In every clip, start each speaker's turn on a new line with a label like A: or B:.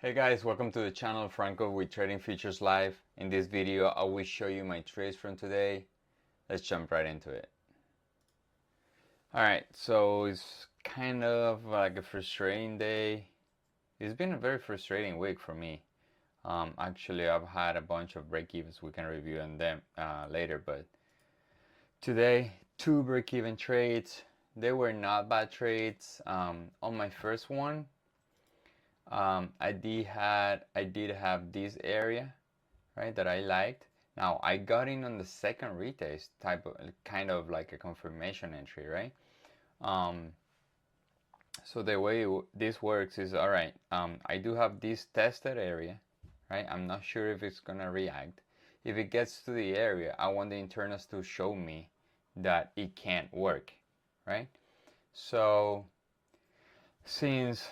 A: Hey guys, welcome to the channel Franco with Trading Futures Live. In this video, I will show you my trades from today. Let's jump right into it. Alright, so it's kind of like a frustrating day. It's been a very frustrating week for me. Actually, I've had a bunch of break-evens. We can review on them later, but today, 2 break-even trades. They were not bad trades. On my first one, I did have this area, right, that I liked. Now I got in on the second retest type of kind of like a confirmation entry, right? So the way this works is, all right, I do have this tested area, right? I'm not sure if it's gonna react. If it gets to the area, I want the internals to show me that it can't work, right? So since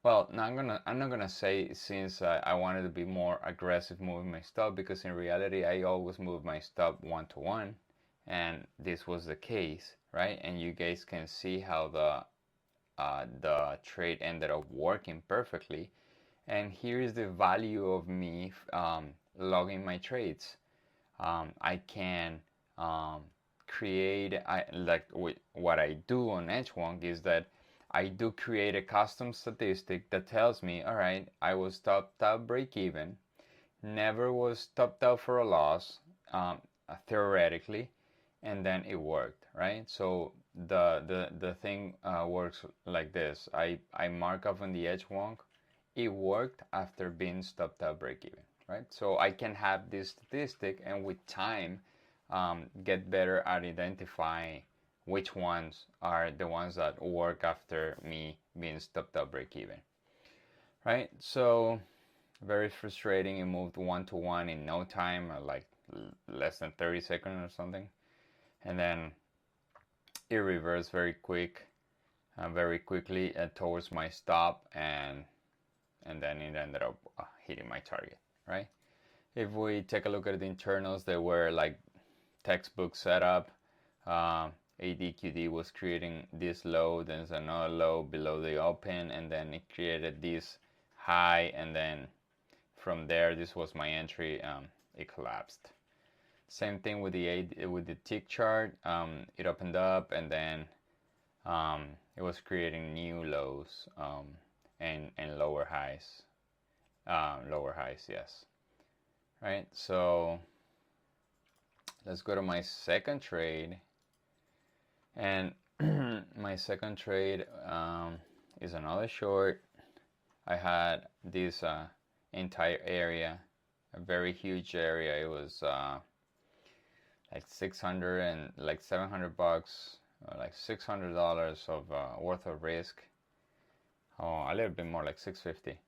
A: well, no, I'm not gonna say since I wanted to be more aggressive moving my stop, because in reality I always move my stop 1-to-1, and this was the case, right? And you guys can see how the trade ended up working perfectly. And here is the value of me logging my trades. I can create what I do on H1 is that I do create a custom statistic that tells me, all right, I was topped out break even, never was topped out for a loss, theoretically, and then it worked, right? So the thing works like this. I mark off on the H1, it worked after being stopped out break even, right? So I can have this statistic, and with time, get better at identifying which ones are the ones that work after me being stopped out break even, right? So very frustrating. It moved 1-to-1 in no time, like less than 30 seconds or something, and then it reversed very quickly towards my stop, and then it ended up hitting my target, right? If we take a look at the internals, they were like textbook setup. ADQD was creating this low, then there's another low below the open, and then it created this high, and then from there, this was my entry. It collapsed. Same thing with the tick chart. It opened up, and then it was creating new lows and lower highs. Lower highs, yes. Right. So let's go to my second trade. And my second trade is another short. I had this entire area, a very huge area. It was like 600 and like $700, like $600 of worth of risk. Oh, a little bit more, like 650.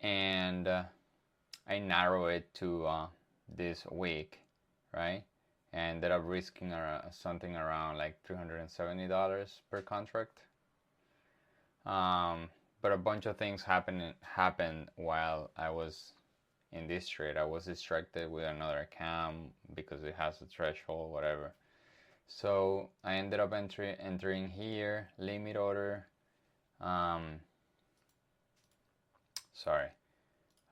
A: And I narrow it to this week, right? And ended up risking something around like $370 per contract. But a bunch of things happened while I was in this trade. I was distracted with another account because it has a threshold, whatever. So I ended up entering here, limit order. Sorry.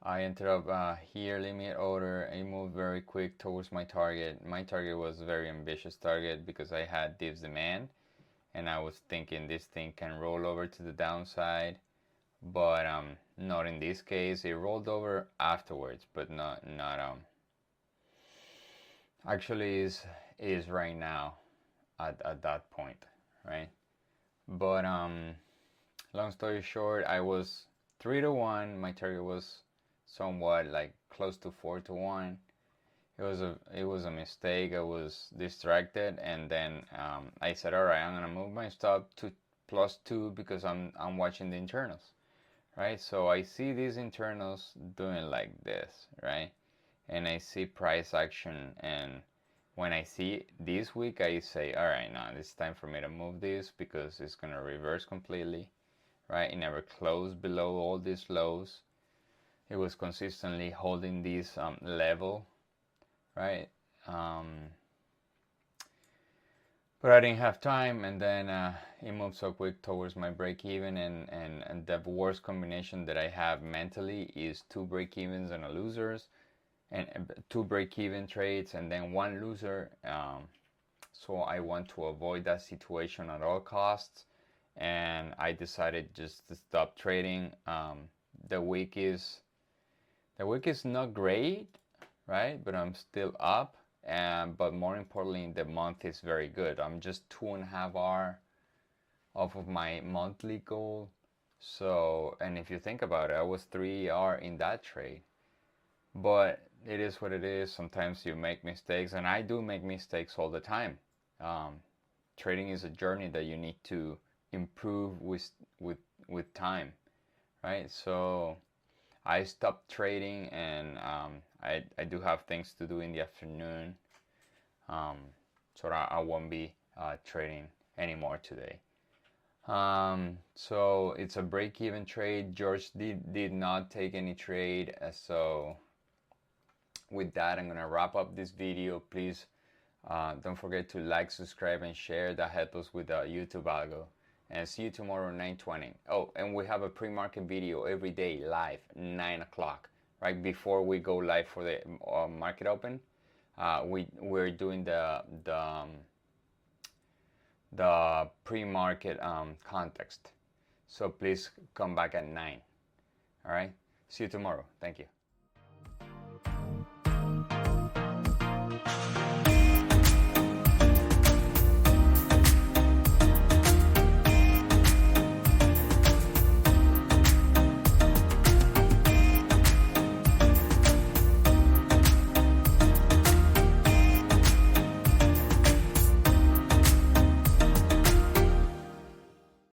A: I entered up here, limit order. I moved very quick towards my target. My target was a very ambitious target because I had this demand, and I was thinking this thing can roll over to the downside, but not in this case. It rolled over afterwards, but not actually is right now at that point, right? But long story short, I was 3-to-1. My target was somewhat like close to 4-to-1. It was a mistake. I was distracted, and then I said, all right, I'm gonna move my stop to +2 because I'm watching the internals, right? So I see these internals doing like this, right? And I see price action, and when I see this week, I say, all right, now it's time for me to move this because it's gonna reverse completely, right? It never closed below all these lows. It was consistently holding this level, right? but I didn't have time, and then it moved so quick towards my break even, and the worst combination that I have mentally is 2 break evens and a losers, and 2 break even trades and then 1 loser. So I want to avoid that situation at all costs, and I decided just to stop trading. The week is not great, right? But I'm still up, and but more importantly, the month is very good. I'm just 2.5 hours off of my monthly goal. So, and if you think about it, I was 3 hours in that trade. But it is what it is. Sometimes you make mistakes, and I do make mistakes all the time. Um, Trading is a journey that you need to improve with time, right? So I stopped trading, and I do have things to do in the afternoon, um, so I won't be trading anymore today. So it's a break-even trade. George did not take any trade, so with that, I'm gonna wrap up this video. Please don't forget to like, subscribe, and share. That helps us with the YouTube algo. And see you tomorrow 9:20. Oh, and we have a pre-market video every day live 9 o'clock, right before we go live for the market open. We're doing the pre-market context. So please come back at 9. All right. See you tomorrow. Thank you.